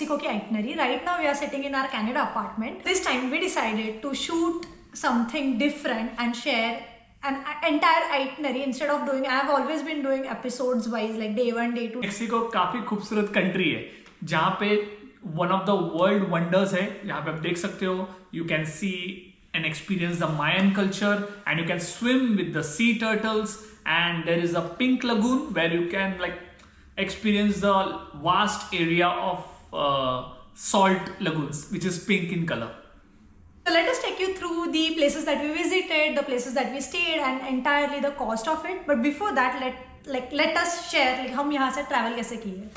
Mexico की itinerary. Right now we are sitting in our Canada apartment. This time we decided to shoot something different and share an entire itinerary instead of doing. I have always been doing episodes wise, like day 1, day 2. Mexico काफी खूबसूरत country है जहाँ पे one of the world wonders है, जहाँ पे आप देख सकते हो. You can see and experience the Mayan culture, and you can swim with the sea turtles, and there is a pink lagoon where you can like experience the vast area of salt lagoons which is pink in color. So let us take you through the places that we visited, the places that we stayed, and entirely the cost of it. But before that, let us share like हम यहाँ से travel कैसे किए.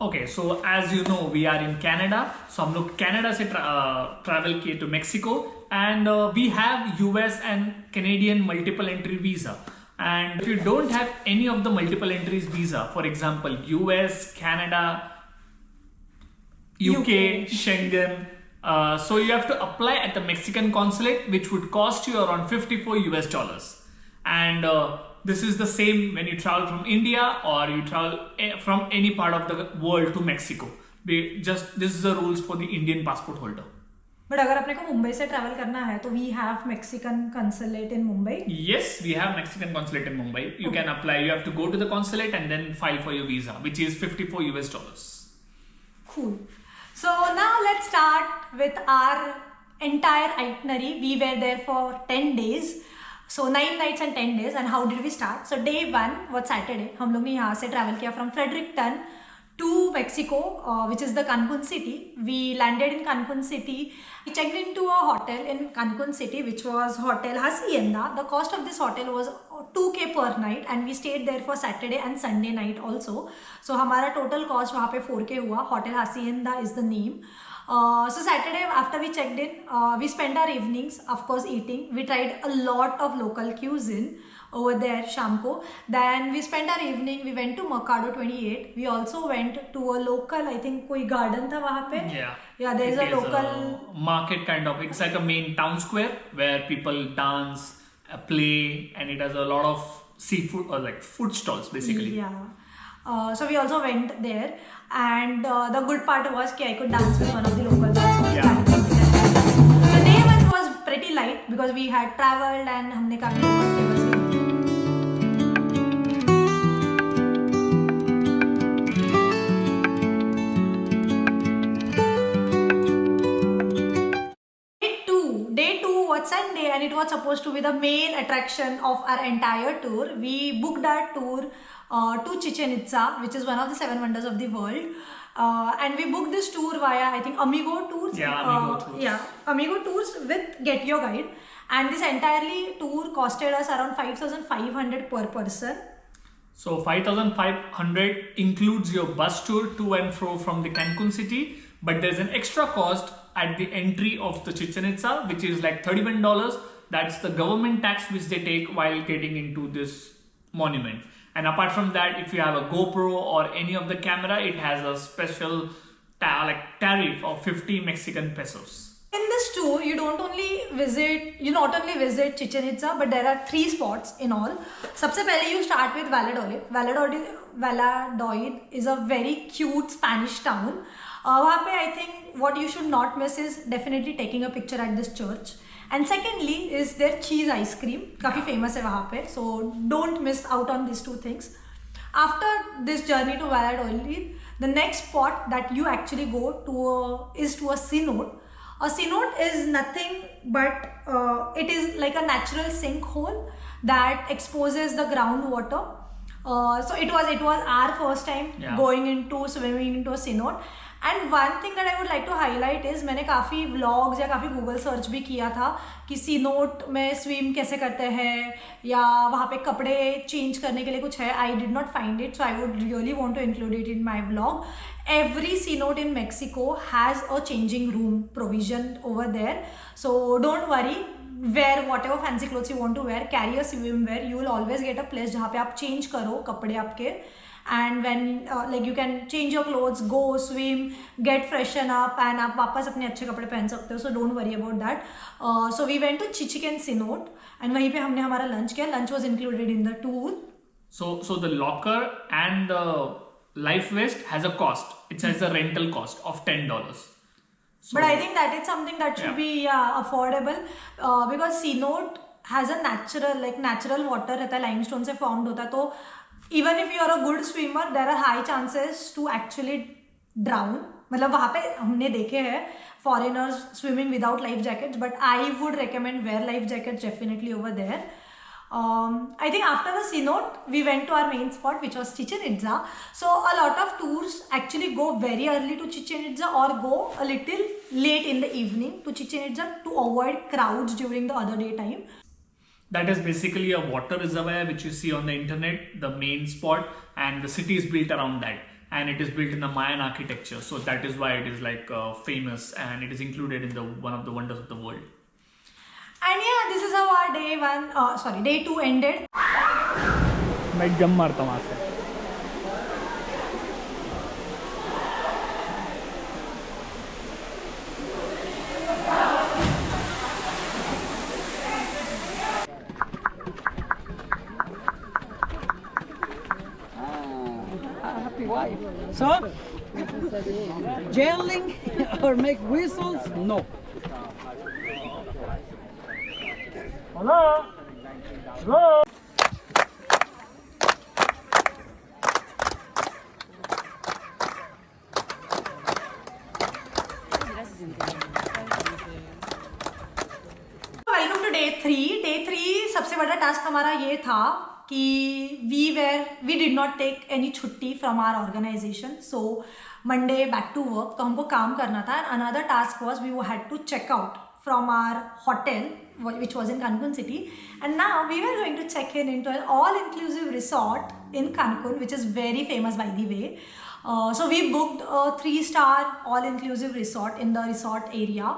Okay, so as you know we are in Canada, so हम लोग Canada से travel किए to Mexico, and we have US and Canadian multiple entry visa. And if you don't have any of the multiple entries visa, for example US, Canada, UK, Schengen, so you have to apply at the Mexican consulate, which would cost you around $54. And this is the same when you travel from India or you travel from any part of the world to Mexico. This is the rules for the Indian passport holder. But अगर अपने को मुंबई से travel करना है तो we have Mexican consulate in Mumbai. Yes, we have Mexican consulate in Mumbai. You can apply. You have to go to the consulate and then file for your visa, which is $54. Cool. So now let's start with our entire itinerary. We were there for 10 days. So 9 nights and 10 days. And how did we start? So day 1 was Saturday. हम लोग ने यहाँ से travel किया from Fredericton to Mexico, which is the Cancun city. We landed in Cancun city. We checked into a hotel in Cancun city, which was Hotel Hacienda. The cost of this hotel was $2,000 per night, and we stayed there for Saturday and Sunday night also. So हमारा total cost वहाँ पे $4,000 हुआ. Hotel Hacienda is the name. So Saturday after we checked in, we spent our evenings, of course, eating. We tried a lot of local cuisine over there, Shamko. Then we spent our evening. We went to Mercado 28. We also went to a local, I think, कोई garden था वहाँ पे. Yeah, there is a local market kind of. It's like a main town square where people dance, play, and it has a lot of seafood or like food stalls basically. Yeah. So we also went there, and the good part was that I could dance with one of the locals also. Yeah. So day 1 was pretty light because we had traveled and हमने काफी comfortable से. Day 2 was Sunday, and it was supposed to be the main attraction of our entire tour. We booked our tour to Chichen Itza, which is one of the 7 wonders of the world. And we booked this tour via, I think, Amigo Tours. Yeah, Amigo Tours. Yeah, Amigo Tours with Get Your Guide. And this entirely tour costed us around 5,500 per person. So 5,500 includes your bus tour to and fro from the Cancun city, but there's an extra cost at the entry of the Chichen Itza, which is like $31. That's the government tax which they take while getting into this monument. And apart from that, if you have a GoPro or any of the camera, it has a special tariff of 50 Mexican pesos. In this tour, you not only visit Chichen Itza, but there are 3 spots in all. सबसे पहले you start with Valladolid. Valladolid is a very cute Spanish town. वहाँ पे I think what you should not miss is definitely taking a picture at this church. And secondly is their cheese ice cream. काफी famous है वहाँ पे. So don't miss out on these 2 things. After this journey to Valladolid, the next spot that you actually go to is to a cenote. A cenote is nothing but it is like a natural sinkhole that exposes the groundwater. So it was our first time swimming into a cenote. And one thing that I would like to highlight is मैंने काफ़ी vlogs या काफ़ी Google search भी किया था कि cenote में swim कैसे करते हैं या वहाँ पे कपड़े change करने के लिए कुछ है. I did not find it, so I would really want to include it in my vlog. Every cenote in Mexico has a changing room provision over there, so don't worry. Wear whatever fancy clothes you want to wear, carry a swimwear. You will always get a place जहाँ पे आप change करो कपड़े आपके. And when you can change your clothes, go swim, get freshen up, and आप वापस अपने अच्छे कपड़े पहन सकते हो. So don't worry about that. So we went to Chichen cenote, and वहीं पे हमने हमारा lunch किया. Lunch was included in the tour. So the locker and the life vest has a cost. It has a rental cost of $10. But I think that is something that should be affordable because cenote has a natural water रहता है, limestone से formed होता है, तो even if you are a good swimmer there are high chances to actually drown. मतलब वहाँ पे हमने देखे हैं foreigners swimming without life jackets, but I would recommend wear life jackets definitely over there. I think after the cenote we went to our main spot, which was Chichen Itza. So a lot of tours actually go very early to Chichen Itza or go a little late in the evening to Chichen Itza to avoid crowds during the other day time. That is basically a water reservoir which you see on the internet, the main spot, and the city is built around that, and it is built in the Mayan architecture, so that is why it is like famous, and it is included in the one of the wonders of the world. And yeah, this is how our day 2 ended. मैं जम मारता हूँ वहाँ से. So, yelling or make whistles? No. Hello? Hello? Welcome to day 3. Day 3 सबसे बड़ा task हमारा ये था कि we did not take any छुट्टी from our organization. So Monday back to work, तो हमको काम करना था. And another task was we had to check out from our hotel, which was in Cancun city, and now we were going to check into an all-inclusive resort in Cancun, which is very famous by the way. So we booked a 3-star all-inclusive resort in the resort area,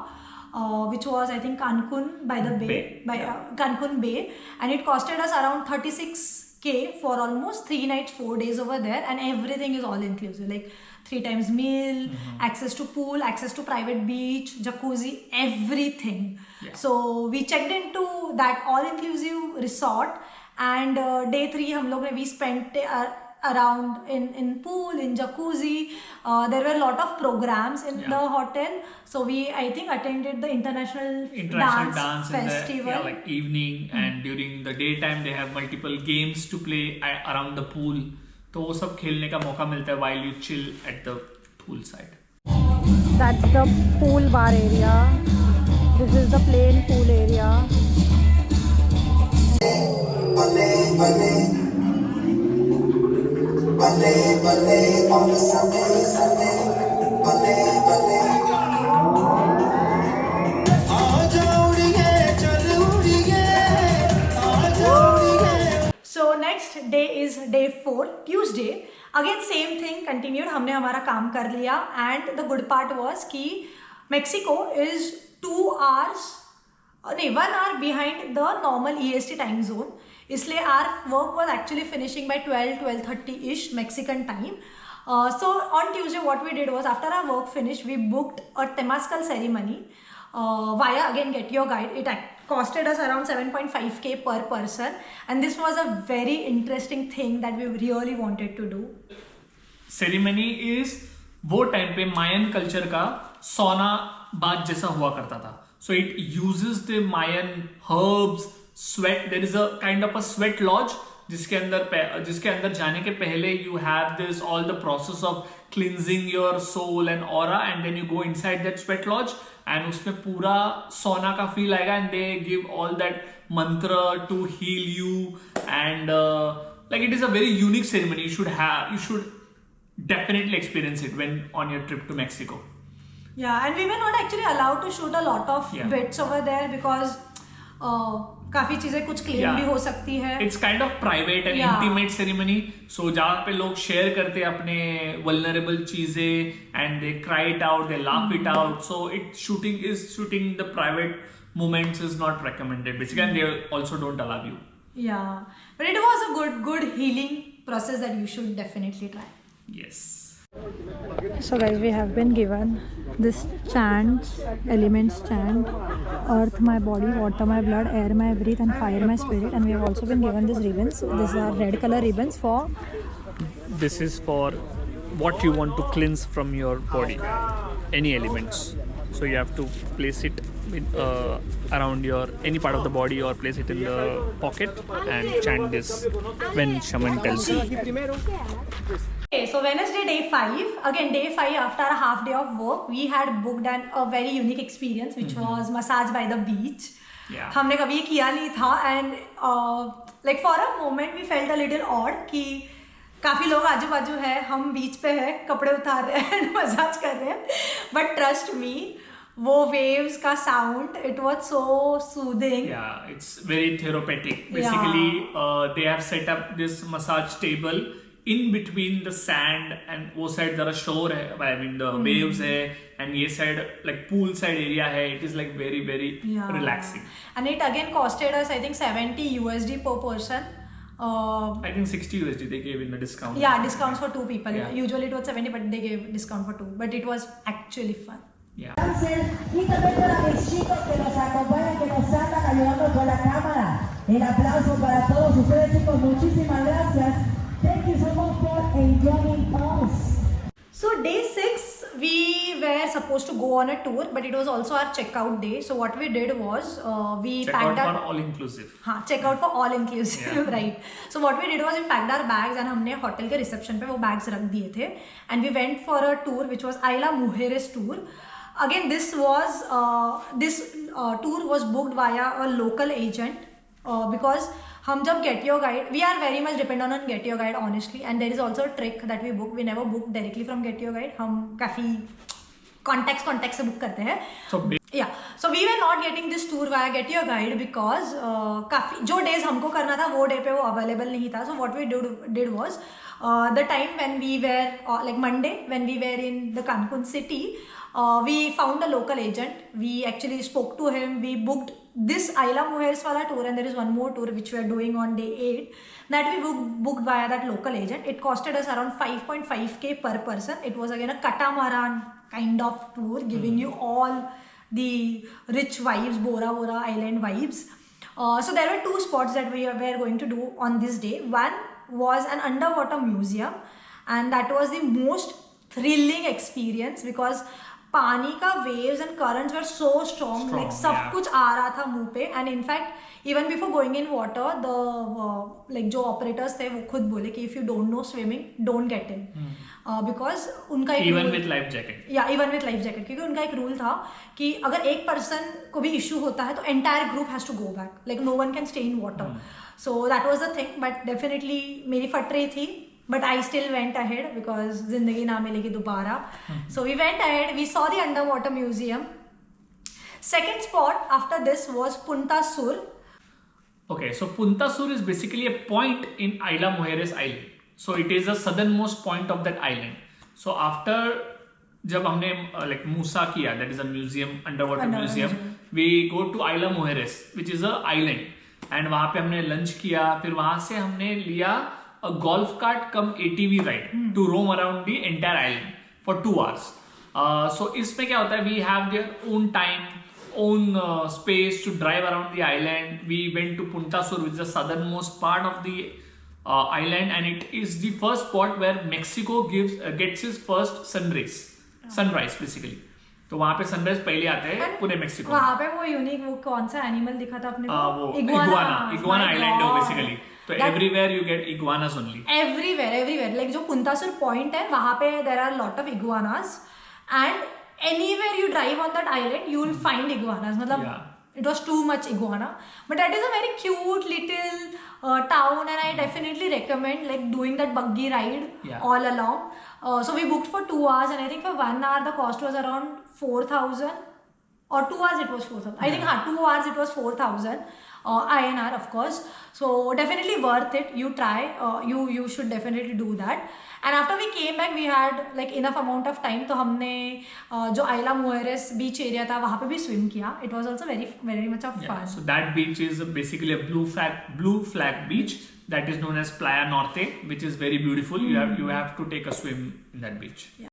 which was I think Cancun by the bay, Cancun Bay, and it costed us around 36K for almost 3 nights 4 days over there, and everything is all-inclusive, like 3 times meal, access to pool, access to private beach, jacuzzi, everything. Yeah. So we checked into that all-inclusive resort, and day 3 we spent around in pool, in jacuzzi. There were a lot of programs in the hotel. So I think attended the international dance festival. In the like evening, and during the daytime they have multiple games to play around the pool. तो वो सब खेलने का मौका मिलता है while you chill at the pool side. That's the pool bar area. This is the plain pool area. So next day is day 4, Tuesday. Again same thing continued. हमने हमारा काम कर लिया, and the good part was कि Mexico is 1 hour behind the normal EST time zone. इसलिए our work was actually finishing by 12:30ish Mexican time. So on Tuesday what we did was, after our work finished, we booked a Temazcal ceremony via again Get Your Guide. It costed us around 7.5K per person, and this was a very interesting thing that we really wanted to do. Ceremony is वो time पे मायन culture का सोना bath जैसा हुआ करता था. So it uses the Mayan herbs, sweat. There is a kind of a sweat lodge जिसके अंदर जाने के पहले you have this all the process of cleansing your soul and aura, and then you go inside that sweat lodge, and उसमें पूरा सोना का feel आएगा, and they give all that mantra to heal you, and like it is a very unique ceremony. You should definitely experience it when on your trip to Mexico. Yeah, and we were not actually allowed to shoot a lot of bits over there because काफी चीजें कुछ claim भी हो सकती है. It's kind of private and intimate ceremony. So जहाँ पे लोग share करते हैं अपने vulnerable चीजें, and they cry it out, they laugh it out. So shooting the private moments is not recommended basically, and they also don't allow you. Yeah, but it was a good healing process that you should definitely try. Yes. So guys, we have been given this elements chant: earth my body, water my blood, air my breath, and fire my spirit. And we have also been given these ribbons. These are red color ribbons for... This is for what you want to cleanse from your body, any elements. So you have to place it around your any part of the body, or place it in the pocket and chant this when shaman tells you. Okay, so Wednesday day 5, again day 5 after a half day of work, we had booked a very unique experience which was massage by the beach. Yeah. हमने कभी ये किया नहीं था and like for a moment we felt a little odd कि काफ़ी लोग आजू बाजू है, हम बीच पे है, कपड़े उतार रहे हैं and मसाज कर रहे हैं, but trust me, वो waves का sound, it was so soothing. Yeah, it's very therapeutic. Basically, they have set up this massage table in between the sand, and वो side जरा shore है, I mean the waves है, and ये side like pool side area है. It is like very relaxing. And it again costed us I think $70 USD per person. I think 60 USD they gave in the discount. Yeah, discounts for 2 people. Yeah. Usually it was 70, but they gave discount for 2. But it was actually fun. Yeah. Y también para mis chicos que nos acompañan, que nos andan ayudando con la cámara. El aplauso para todos ustedes, chicos. Muchísimas gracias. Thank you so much for enjoying us. So day 6, we were supposed to go on a tour, but it was also our checkout day. So what we did was we Check packed out our for all inclusive. हाँ check out for all inclusive. Yeah. Right. So what we did was we packed our bags and हमने hotel के reception पे वो bags रख दिए थे, and we went for a tour which was Isla Mujeres tour. Again, this tour was booked via a local agent because हम जब Get Your Guide, we are very much dependent on Get Your Guide honestly, and there is also a trick that we book. We never book directly from Get Your Guide. हम काफी contacts से book करते हैं. So we were not getting this tour via Get Your Guide because काफी जो days हमको करना था वो day पे वो available नहीं था. So what we did was the time when we were like Monday when we were in the Cancun city, we found a local agent. We actually spoke to him. We booked this Isla Mujeres wala tour, and there is one more tour which we are doing on day 8 that we booked via that local agent. It costed us around 5.5K per person. It was again a catamaran kind of tour, giving you all the rich vibes, Bora Bora Island vibes. So there were 2 spots that we were going to do on this day. One was an underwater museum, and that was the most thrilling experience because पानी का waves and currents were so strong, like सब कुछ आ रहा था मुंह पे, and in fact even before going in water, the like जो operators थे वो खुद बोले कि if you don't know swimming, don't get in, because उनका एक even with life jacket. Yeah, even with life jacket, क्योंकि उनका एक रूल था कि अगर एक person को भी issue होता है तो entire group has to go back, like no one can stay in water. So that was the thing, but definitely मेरी फट रही थी. But I still went ahead because जिंदगी ना मिलेगी दोबारा. So we went ahead. We saw the underwater museum. Second spot after this was Punta Sur. Okay, so Punta Sur is basically a point in Isla Mujeres Island. So it is the southernmost point of that island. So after जब हमने like Musa किया, that is a museum, underwater museum, we go to Isla Mujeres, which is a island, and वहाँ पे हमने lunch किया. फिर वहाँ से हमने लिया a golf cart cum ATV ride to roam around the entire island for 2 hours. So इसमें क्या होता है, we have their own time, own space to drive around the island. We went to Punta Sur, which is the southernmost part of the island, and it is the first spot where Mexico gets its first sunrise basically. तो वहाँ पे sunrise पहले आते हैं पूरे Mexico. वहाँ पे वो यूनिक वो कौन सा एनिमल दिखा था अपने को? वो इग्वाना आइलैंड है बेसिकली. तो everywhere you get iguanas only. Everywhere. Like जो पुंता सुर पॉइंट है वहाँ पे there are lot of iguanas, and anywhere you drive on that island you will find iguanas. मतलब it was too much iguana, but that is a very cute little town, and I definitely recommend like doing that buggy ride all along. So we booked for 2 hours, and I think for 1 hour the cost was around 4,000, or 2 hours it was 4,000. I think 2 hours it was 4,000 INR, of course. So definitely worth it. You try. You should definitely do that. And after we came back, we had like enough amount of time. तो हमने जो Isla Mujeres beach area था वहाँ पे भी swim किया. It was also very much of fun. So that beach is basically a blue flag beach that is known as Playa Norte, which is very beautiful. You have to take a swim in that beach. Yeah.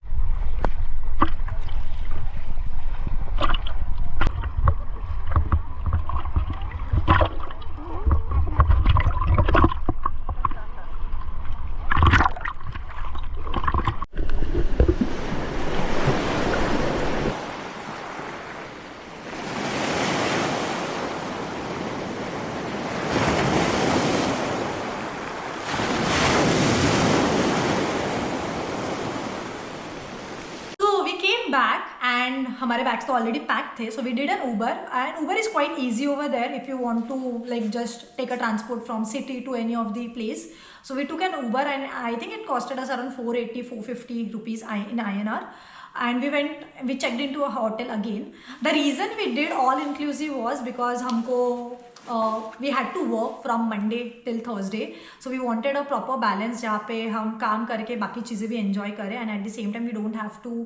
हमारे bags तो already pack थे, so we did an Uber and Uber is quite easy over there if you want to like just take a transport from city to any of the place. So we took an Uber and I think it costed us around 480-450 rupees in INR. And we checked into a hotel again. The reason we did all inclusive was because we had to work from Monday till Thursday. So we wanted a proper balance जहाँ पे हम काम करके बाकी चीज़ें भी enjoy करें and at the same time we don't have to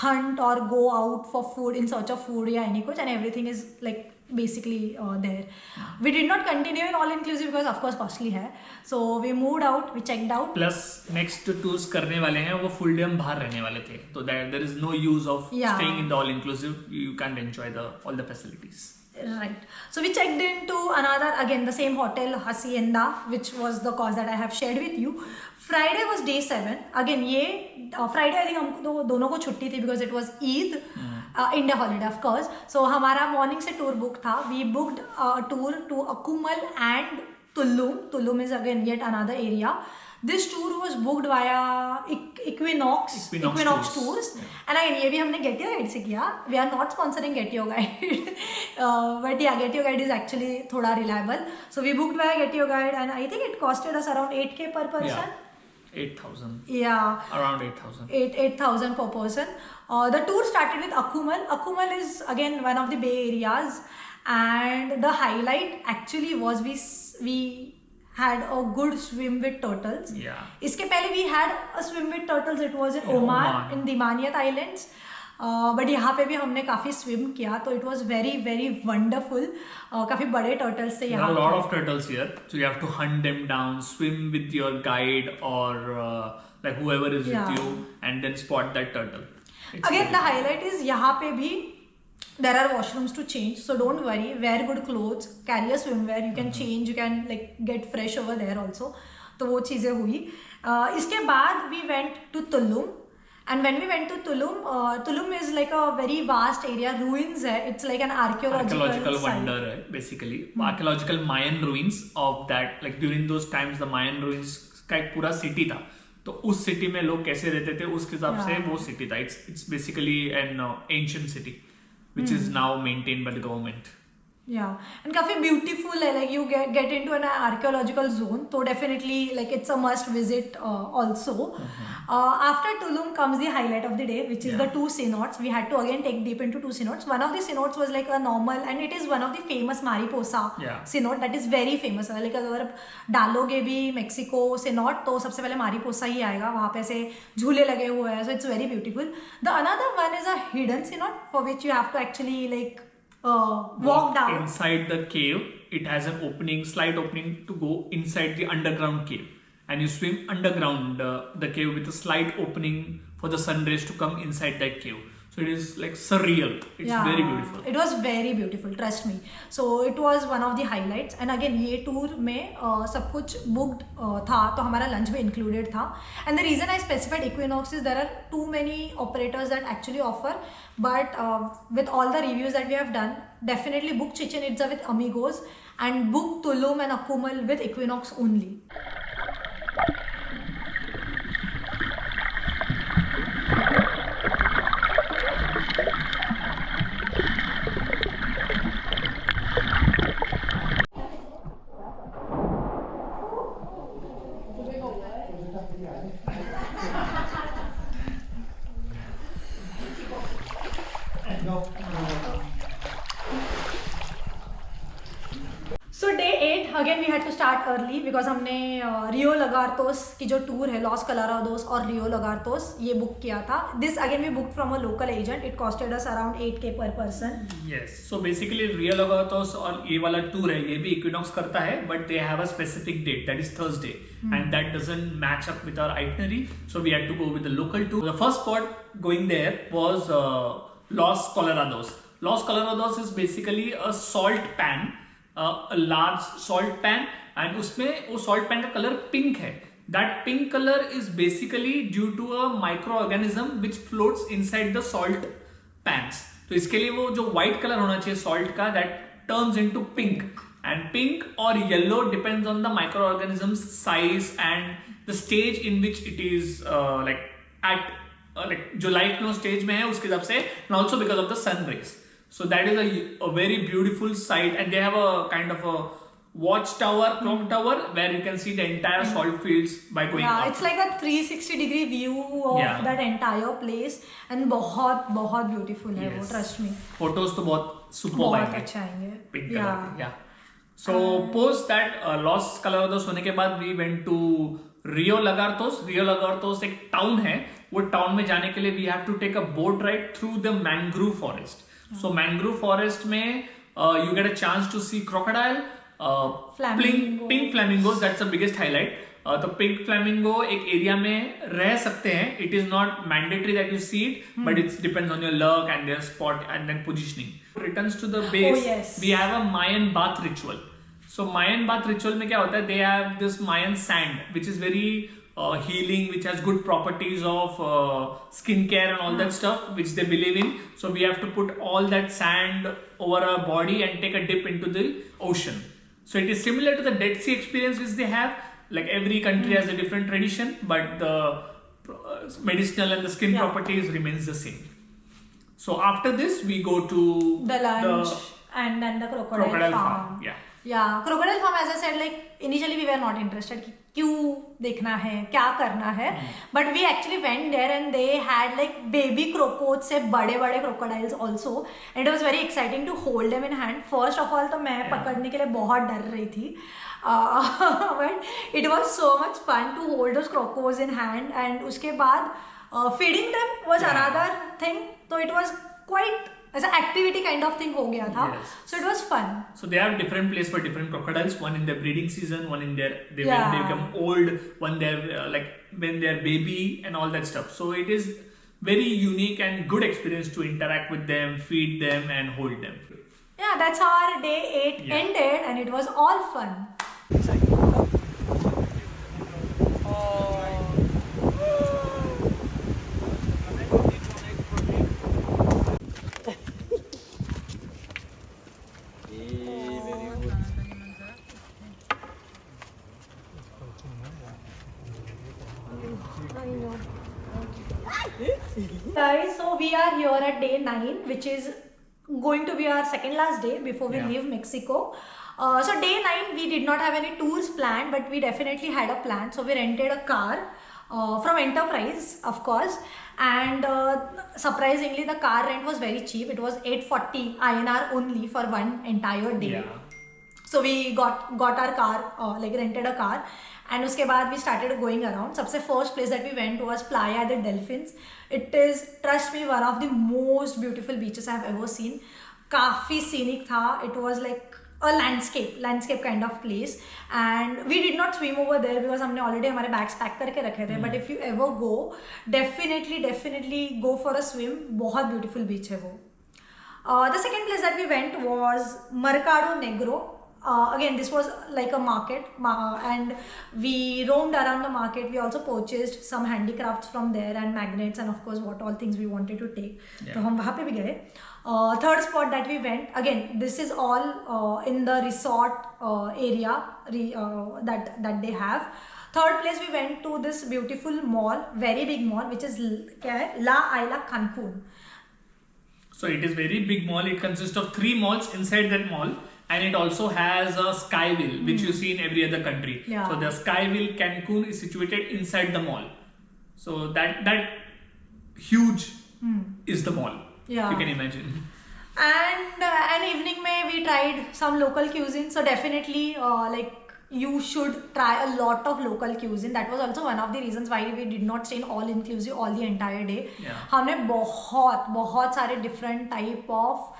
hunt or go out for food in search of food या any कुछ and everything is like basically there. We did not continue in all inclusive because of course costly है. So we moved out, we checked out. Plus next tours करने वाले हैं वो full day हम बाहर रहने वाले थे, so there is no use of staying in the all inclusive. You can't enjoy all the facilities. Right. So we checked into another again the same hotel Hacienda, which was the cost that I have shared with you. Friday was day 7. Again ये Friday I think हमको दोनों को छुट्टी थी because it was Eid. India holiday of course. So हमारा morning से tour book था. We booked a tour to Akumal and Tulum. Tulum is again yet another area. This tour was booked via Equinox Tours. And again ये भी हमने Get Your Guide से किया. We are not sponsoring Get Your Guide. But yeah, Get Your Guide is actually थोड़ा reliable. So we booked via Get Your Guide and I think it costed us around 8K per person. Yeah. 8,000. Yeah. Around 8,000. 8,000 per person. The tour started with Akumal. Akumal is again one of the Bay areas, and the highlight actually was we had a good swim with turtles. Yeah. इसके पहले we had a swim with turtles. It was in Oman in the Maniyat Islands. But यहाँ पे भी हमने काफ़ी swim किया तो it was very very wonderful. काफ़ी बड़े टर्टल्स थे यहाँ. Lot of turtles here, so you have to hunt them down, swim with your guide और like whoever is with you and then spot that turtle. Again the highlight is यहाँ पे भी there are washrooms to change, so don't worry, wear good clothes, carry a swimwear, you can change, you can like get fresh over there also. तो वो चीज़ें हुई. इसके बाद we went to Tulum. And when we went to Tulum, Tulum is like a very vast area, ruins है, it's like an archaeological wonder है basically. Archaeological Mayan ruins of that, like during those times the Mayan ruins का एक पूरा city था. तो उस city में लोग कैसे रहते थे उसके हिसाब से वो city था. It's basically an ancient city which is now maintained by the government. Yeah, and काफी beautiful है, like you get into an archaeological zone, so definitely like it's a must visit also. After Tulum comes the highlight of the day, which is the two cenotes. We had to again take deep into two cenotes. One of the cenotes was like a normal, and it is one of the famous Mariposa cenote that is very famous. Like अगर डालोगे भी Mexico cenote तो सबसे पहले Mariposa ही आएगा. वहाँ पे ऐसे झूले लगे हुए हैं, so it's very beautiful. The another one is a hidden cenote for which you have to actually like walk down inside the cave. It has an opening, slight opening to go inside the underground cave, and you swim underground the cave with a slight opening for the sun rays to come inside that cave. So it is like surreal. It's very beautiful. It was very beautiful, trust me. So it was one of the highlights. And again ये tour में सब कुछ booked था, तो हमारा lunch भी included था. And the reason I specified Equinox is there are too many operators that actually offer. But with all the reviews that we have done, definitely book Chichen Itza with Amigos and book Tulum and Akumal with Equinox only. So day 8 again we had to start early because हमने रियो लगार्टोस की जो tour है loss कलराडोस और रियो लगार्टोस ये book किया था. This again we booked from a local agent. It costed us around 8K per person. Yes, so basically रियो लगार्टोस और ये वाला टूर है ये भी इक्विनॉक्स करता है, but they have a specific date, that is Thursday, and that doesn't match up with our itinerary, so we had to go with the local tour. The first spot going there was Los Colorados. Los Colorados is basically a salt pan. A large salt pan, and उसमें वो salt pan का color pink है. That pink color is basically due to a microorganism which floats inside the salt pans. तो इसके लिए वो जो white color होना चाहिए salt का, that turns into pink. And pink or yellow depends on the microorganism's size and the stage in which it is like at like जो light no stage में है उसके हिसाब से, and also because of the sun rays. So that is a very beautiful sight, and they have a kind of a watchtower, clock tower, where you can see the entire salt fields by going up. It's like a 360-degree view of that entire place, and बहुत बहुत beautiful है वो, trust me. Photos तो बहुत superb बहुत आएंगे. अच्छा आएंगे. Pink color. Yeah. So post that Los Calados होने के बाद we went to Rio Lagartos. Rio Lagartos एक टाउन है. वो टाउन में जाने के लिए we have to take a boat ride through the mangrove forest. So mangrove forest में you get a chance to see crocodile, pink flamingos. That's the biggest highlight. तो pink flamingo एक area में रह सकते हैं. It is not mandatory that you see it, but it depends on your luck and their spot and then positioning. Returns to the base. We have a Mayan bath ritual. So Mayan bath ritual में क्या होता है? They have this Mayan sand, which is very healing, which has good properties of skincare and all that stuff, which they believe in. So we have to put all that sand over our body and take a dip into the ocean. So it is similar to the Dead Sea experience which they have. Like every country has a different tradition, but the medicinal and the skin properties remains the same. So after this, we go to the lunch and then the crocodile farm. Yeah, crocodile farm, as I said, like initially we were not interested कि क्यों देखना है, क्या करना है, but we actually went there and they had like baby crocodiles से बड़े crocodiles also, and it was very exciting to hold them in hand. First of all तो मैं पकड़ने के लिए बहुत डर रही थी, but it was so much fun to hold those crocodiles in hand, and उसके बाद feeding them was another thing, so it was quite as an activity kind of thing हो गया था. So it was fun. So they have different place for different crocodiles. One in their breeding season, one in their when they become old, one they're like when they're baby and all that stuff. So it is very unique and good experience to interact with them, feed them and hold them. Yeah, that's how our day 8 ended, and it was all fun. Guys, so we are here at day 9, which is going to be our second last day before we leave Mexico. So day 9 we did not have any tours planned, but we definitely had a plan. So we rented a car from Enterprise, of course, and surprisingly the car rent was very cheap. It was 840 INR only for one entire day. So we got our car, like rented a car, and उसके बाद we started going around. सबसे first place that we went was Playa de Delfins. It is, trust me, one of the most beautiful beaches I have ever seen. काफी scenic था. It was like a landscape kind of place, and we did not swim over there because हमने already हमारे bags pack करके रखे थे. But if you ever go, definitely go for a swim. बहुत beautiful beach है वो. The second place that we went was Mercado Negro. Again, this was like a market, and we roamed around the market. We also purchased some handicrafts from there and magnets, and of course what all things we wanted to take. So हम वहाँ पे भी गए. Third spot that we went, again this is all in the resort area that they have. Third place we went to this beautiful mall, very big mall, which is क्या है? La Isla Cancun. So it is very big mall. It consists of 3 malls inside that mall. And it also has a Skywheel, which you see in every other country. So the Skywheel Cancun is situated inside the mall. So that huge is the mall. You can imagine. And an evening mein we tried some local cuisine. So definitely like you should try a lot of local cuisine. That was also one of the reasons why we did not stay in all inclusive all the entire day. हमने बहुत सारे different type of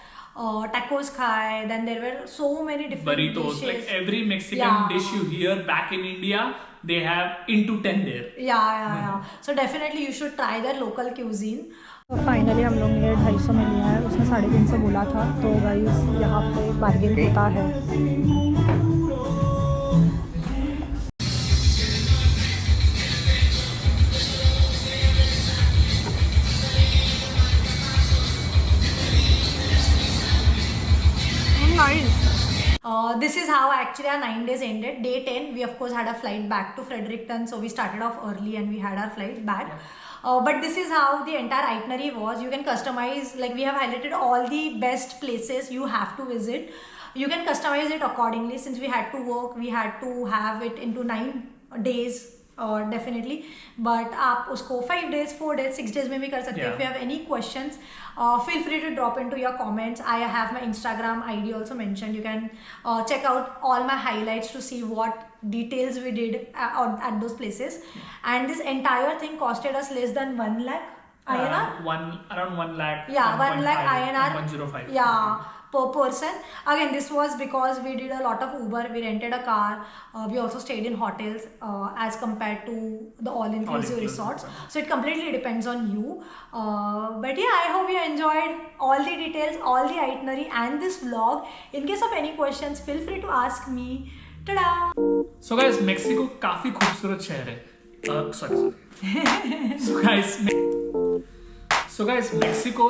tacos खाए. Then there were so many different burritos, dishes. like every Mexican dish you hear back in India, they have into 10 there. Yeah. So definitely you should try their local cuisine. तो finally हम लोग ने 250 में लिया है. उसने 350 बोला था. तो गाइस यहाँ पे बार्गेन होता है. This is how actually our 9 days ended. Day 10, we of course had a flight back to Fredericton, so we started off early and we had our flight back. But this is how the entire itinerary was. You can customize, like we have highlighted all the best places you have to visit. You can customize it accordingly. Since we had to work, we had to have it into 9 days. Definitely, but आप उसको 5 days, 4 days, 6 days में भी कर सकते हैं. Yeah. If you have any questions, feel free to drop into your comments. I have my Instagram ID also mentioned. You can check out all my highlights to see what details we did at those places. And this entire thing costed us less than 1 lakh INR. Around 1 lakh. Yeah, 1 lakh INR. 105. Yeah, per person. Again, this was because we did a lot of Uber. We rented a car. We also stayed in hotels as compared to the all-inclusive All-inclusive, resorts. yeah. So it completely depends on you. But yeah, I hope you enjoyed all the details, all the itinerary, and this vlog. In case of any questions, feel free to ask me. Ta-da! So guys, Mexico काफी खूबसूरत शहर है. Sorry. So guys, Mexico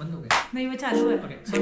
बंद हो गया. नहीं वो चालू है. Okay. So